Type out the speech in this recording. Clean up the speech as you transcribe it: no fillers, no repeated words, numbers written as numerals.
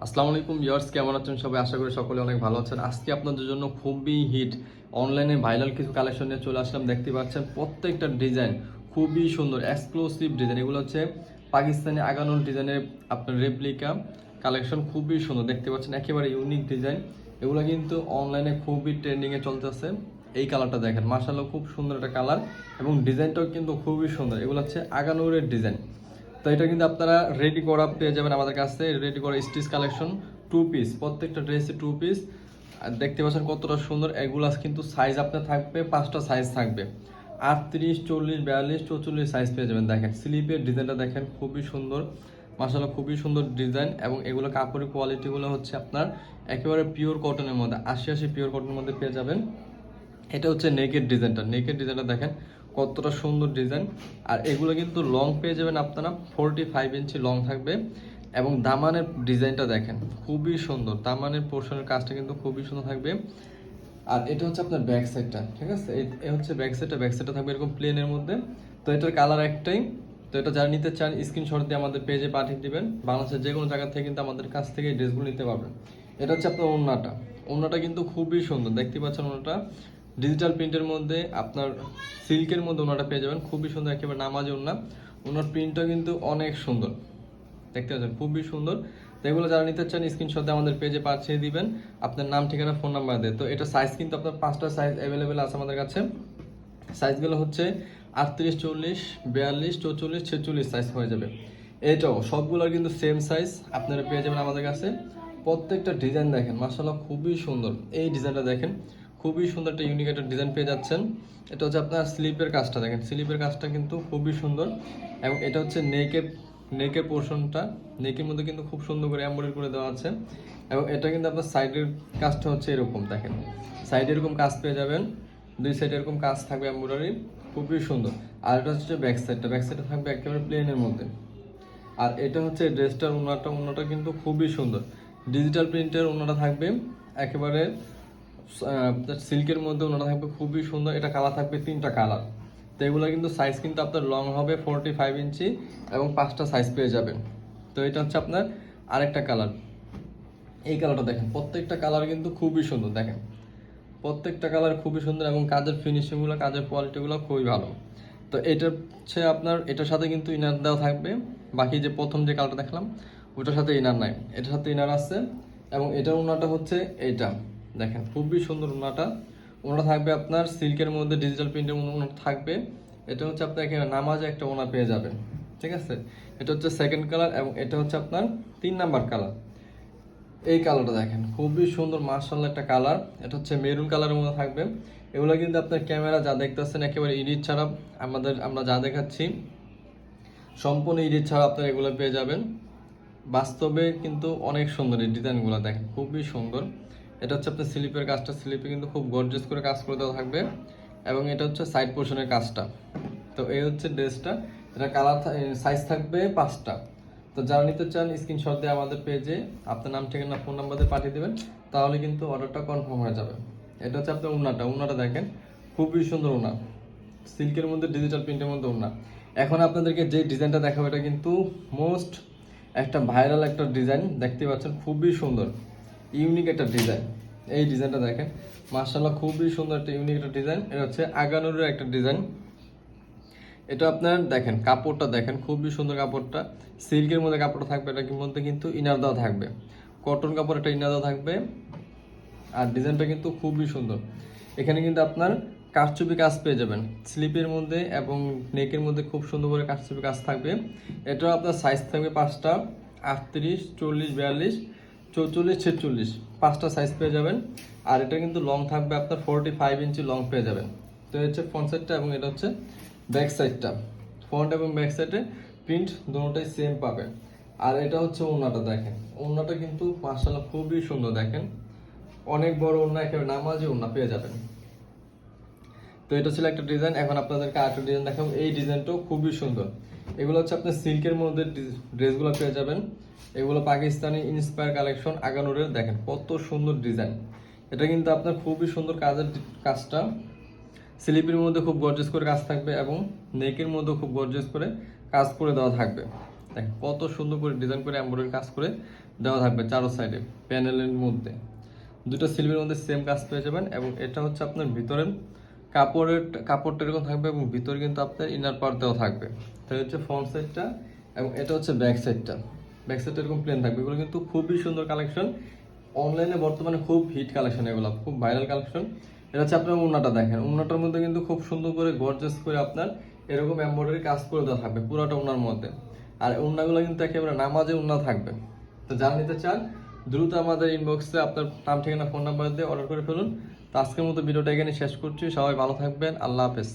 আসসালামু আলাইকুম ভিউয়ার্স, কেমন আছেন সবাই? আশা করি সকলে অনেক ভালো আছেন। আজকে আপনাদের জন্য খুবই হিট অনলাইনে ভাইরাল কিছু কালেকশন নিয়ে চলে আসলাম। দেখতে পাচ্ছেন প্রত্যেকটা ডিজাইন খুবই সুন্দর, এক্সক্লুসিভ ডিজাইন। এগুলো হচ্ছে পাকিস্তানি আগানোর ডিজাইনের আপনার রেপ্লিকা কালেকশন, খুবই সুন্দর। দেখতে পাচ্ছেন একেবারে ইউনিক ডিজাইন। এগুলো কিন্তু অনলাইনে খুবই ট্রেন্ডিংয়ে চলতেছে। এই কালারটা দেখেন, মাশাআল্লাহ খুব সুন্দর একটা কালার এবং ডিজাইনটাও কিন্তু খুবই সুন্দর। এগুলো হচ্ছে আগানোরের ডিজাইন। তো এটা কিন্তু আপনারা রেডি করা পেয়ে যাবেন আমাদের কাছে। রেডি করা স্টিচ কালেকশন, টু পিস, প্রত্যেকটা ড্রেসে টু পিস। আর দেখতে পাচ্ছেন কতটা সুন্দর। এগুলা কিন্তু সাইজ আপনার থাকবে, 5টা সাইজ থাকবে, 38, 40, 42, 44 সাইজ পেয়ে যাবেন। দেখেন স্লিপের ডিজাইনটা দেখেন, খুবই সুন্দর মাশাআল্লাহ, খুবই সুন্দর ডিজাইন। এবং এগুলো কাপড়ের কোয়ালিটিগুলো হচ্ছে আপনার একেবারে পিওর কটনের মধ্যে, 80 পিওর কটনের মধ্যে পেয়ে যাবেন। এটা হচ্ছে নেকের ডিজাইনটা দেখেন কতটা সুন্দর ডিজাইন। আর এগুলো কিন্তু লং পেয়ে যাবেন আপনারা, 45 ইঞ্চি লং থাকবে। এবং দামানের ডিজাইনটা দেখেন খুবই সুন্দর, দামানের পোর্শনের কাজটা কিন্তু খুবই সুন্দর থাকবে। আর এটা হচ্ছে আপনার ব্যাক সাইডটা, ঠিক আছে? এই হচ্ছে ব্যাক সাইডটা থাকবে এরকম প্লেনের মধ্যে। তো এটার কালার একটাই। তো এটা যারা নিতে চান স্ক্রিনশট দিয়ে আমাদের পেজে পাঠিয়ে দিবেন। বাংলাদেশের যে কোনো জায়গা থেকে কিন্তু আমাদের কাছ থেকে এই ড্রেসগুলো নিতে পারবেন। এটা হচ্ছে আপনার ওড়নাটা কিন্তু খুবই সুন্দর। দেখতে পাচ্ছেন ওড়নাটা ডিজিটাল প্রিন্টের মধ্যে, আপনার সিল্কের মধ্যে ওড়নাটা পেয়ে যাবেন, খুবই সুন্দর, একেবারে নামাজি ওড়না। ওনার প্রিন্টটা কিন্তু অনেক সুন্দর, দেখতে পাচ্ছেন খুবই সুন্দর। তো এগুলো যারা নিতে চান স্ক্রিনশট দিয়ে আমাদের পেজে পাঠিয়ে দিবেন আপনার নাম, ঠিকানা, ফোন নাম্বার দিয়ে। তো এটা সাইজ কিন্তু আপনার 5টা সাইজ অ্যাভেলেবেল আছে আমাদের কাছে। সাইজগুলো হচ্ছে 38, 40, 42, 44, 46 সাইজ হয়ে যাবে। এটাও সবগুলোর কিন্তু সেম সাইজ আপনারা পেয়ে যাবেন আমাদের কাছে। প্রত্যেকটা ডিজাইন দেখেন মাশাআল্লাহ খুবই সুন্দর। এই ডিজাইনটা দেখেন খুবই সুন্দর, একটা ইউনিক একটা ডিজাইন পেয়ে যাচ্ছেন। এটা হচ্ছে আপনার স্লিপের কাজটা দেখেন, স্লিপের কাজটা কিন্তু খুবই সুন্দর। এবং এটা হচ্ছে নেকের পোর্শনটা, নেকের মধ্যে কিন্তু খুব সুন্দর করে এমব্রয়ডারি করে দেওয়া আছে। এবং এটা কিন্তু আপনার সাইডের কাজটা হচ্ছে এরকম দেখেন, সাইডে এরকম কাজ পেয়ে যাবেন, দুই সাইডে এরকম কাজ থাকবে এমব্রয়ডারি, খুবই সুন্দর। আর এটা হচ্ছে ব্যাক সাইডটা থাকবে একেবারে প্লেনের মধ্যে। আর এটা হচ্ছে ড্রেসটার ওড়নাটা কিন্তু খুবই সুন্দর, ডিজিটাল প্রিন্টের ওড়নাটা থাকবে একেবারে সিল্কের মধ্যে ওড়নাটা থাকবে খুবই সুন্দর। এটা কালার থাকবে 3টা কালার। তো এগুলো কিন্তু সাইজ কিন্তু আপনার লং হবে 45 ইঞ্চি এবং 5টা সাইজ পেয়ে যাবেন। তো এটা হচ্ছে আপনার আরেকটা কালার। এই কালারটা দেখেন, প্রত্যেকটা কালার কিন্তু খুবই সুন্দর। দেখেন প্রত্যেকটা কালার খুবই সুন্দর এবং কাজের ফিনিশিংগুলো, কাজের কোয়ালিটিগুলো খুবই ভালো। তো এটা হচ্ছে আপনার, এটার সাথে কিন্তু ইনার দেওয়া থাকবে। বাকি যে প্রথম যে কালারটা দেখলাম ওটার সাথে ইনার নাই, এটার সাথে ইনার আছে। এবং এটার ওড়নাটা হচ্ছে এইটা দেখেন, খুবই সুন্দর ওড়নাটা। ওড়নাটা থাকবে আপনার সিল্কের মধ্যে, ডিজিটাল প্রিন্টের মধ্যে ওড়নাটা থাকবে। এটা হচ্ছে আপনার এখানে নামাজে একটা ওড়না পেয়ে যাবেন, ঠিক আছে? এটা হচ্ছে সেকেন্ড কালার এবং এটা হচ্ছে আপনার 3 নাম্বার কালার। এই কালারটা দেখেন খুবই সুন্দর মার্শাল্লাহ একটা কালার। এটা হচ্ছে মেরুন কালারের মধ্যে থাকবে। এগুলো কিন্তু আপনার ক্যামেরা যা দেখতেছেন একেবারে এডিট ছাড়া, আমরা যা দেখাচ্ছি সম্পূর্ণ এডিট ছাড়া আপনারা এগুলো পেয়ে যাবেন। বাস্তবে কিন্তু অনেক সুন্দর, এই ডিজাইনগুলো দেখেন খুবই সুন্দর। এটা হচ্ছে আপনার স্লিপের কাজটা, স্লিপে কিন্তু খুব গর্জিয়াস করে কাজ করে দেওয়া থাকবে। এবং এটা হচ্ছে সাইড পোর্শনের কাজটা। তো এই হচ্ছে ড্রেসটা। এটা কালার সাইজ থাকবে 5টা। তো যারা নিতে চান স্ক্রিনশট দিয়ে আমাদের পেজে আপনার নাম, ঠিকানা, ফোন নাম্বার দিয়ে পাঠিয়ে দেবেন, তাহলে কিন্তু অর্ডারটা কনফার্ম হয়ে যাবে। এটা হচ্ছে আপনার ওড়নাটা দেখেন খুবই সুন্দর ওড়না, সিল্কের মধ্যে ডিজিটাল প্রিন্টের মধ্যে ওড়না। এখন আপনাদেরকে যে ডিজাইনটা দেখাবো এটা কিন্তু মোস্ট একটা ভাইরাল একটা ডিজাইন, দেখতে পাচ্ছেন খুবই সুন্দর ইউনিক একটা ডিজাইন। এই ডিজাইনটা দেখেন মাশাআল্লাহ খুবই সুন্দর একটা ইউনিক একটা ডিজাইন। এটা হচ্ছে আগানোরের একটা ডিজাইন। এটা আপনার দেখেন কাপড়টা দেখেন খুবই সুন্দর, কাপড়টা সিল্কের মধ্যে কাপড়টা থাকবে। এটার মধ্যে কিন্তু ইনার দেওয়া থাকবে, কটন কাপড়, একটা ইনার দেওয়া থাকবে। আর ডিজাইনটা কিন্তু খুবই সুন্দর। এখানে কিন্তু আপনার কারচুপি কাজ পেয়ে যাবেন স্লিপের মধ্যে এবং নেকের মধ্যে, খুব সুন্দর করে কারচুপি কাজ থাকবে। এটাও আপনার সাইজ থাকবে 5টা, 38, 40, 42, 44, 46, 5টা সাইজ পেয়ে যাবেন। আর এটা কিন্তু লং থাকবে আপনার 45 ইঞ্চি লং পেয়ে যাবেন। তো হচ্ছে ফ্রন্ট সাইডটা এবং এটা হচ্ছে ব্যাক সাইডটা। ফ্রন্ট এবং ব্যাক সাইডে প্রিন্ট দুটোটাই সেম পাবেন। আর এটা হচ্ছে ওড়নাটা দেখেন, ওড়নাটা কিন্তু মাশাআল্লাহ খুবই সুন্দর। দেখেন অনেক বড় ওড়না, একেবারে নামাজি ওড়না পেয়ে যাবেন। তো এটা ছিল একটা ডিজাইন। এখন আপনাদেরকে আরেকটা ডিজাইন দেখাবো। এই ডিজাইনটাও খুবই সুন্দর। এগুলো হচ্ছে আপনার সিল্কের মধ্যে ড্রেসগুলো পেয়ে যাবেন। এগুলো পাকিস্তানি ইন্সপায়ার কালেকশন আগানোরের। দেখেন কত সুন্দর ডিজাইন। এটা কিন্তু আপনার খুবই সুন্দর কাজটা স্লিপের মধ্যে খুব গর্জিয়াস করে কাজ থাকবে এবং নেকের মধ্যে খুব গর্জিয়াস করে কাজ করে দেওয়া থাকবে। দেখেন কত সুন্দর করে ডিজাইন করে এমব্রয়ডারি কাজ করে দেওয়া থাকবে চারো সাইডে প্যানেলের মধ্যে। দুটো স্লিভের মধ্যে সেম কাজ পেয়ে যাবেন এবং এটা হচ্ছে আপনার ভিতরের কাপড়টা এরকম থাকবে এবং ভিতরে কিন্তু আপনার ইনার পার্ট দেওয়া থাকবে। তাই হচ্ছে ফ্রন্ট সাইডটা এবং এটা হচ্ছে ব্যাক সাইডটা। ব্যাক সাইডটা এরকম প্লেন থাকবে। এগুলো কিন্তু খুবই সুন্দর কালেকশন, অনলাইনে বর্তমানে খুব হিট কালেকশন, এগুলো খুব ভাইরাল কালেকশন। এটা হচ্ছে আপনার ওড়নাটা দেখেন, ওড়নাটার মধ্যে কিন্তু খুব সুন্দর করে গর্জাস করে আপনার এরকম এমব্রয়ডারি কাজ করে দেওয়া থাকবে পুরোটা ওড়নার মধ্যে। আর ওড়নাগুলো কিন্তু একেবারে নামাজে ওড়না থাকবে। তো যারা নিতে চান দ্রুত আমাদের ইনবক্সে আপনার নাম, ঠিকানা, ফোন নাম্বার দিয়ে অর্ডার করে ফেলুন। তো আজকের মতো ভিডিওটা এখানে শেষ করছি। সবাই ভালো থাকবেন, আল্লাহ হাফেজ।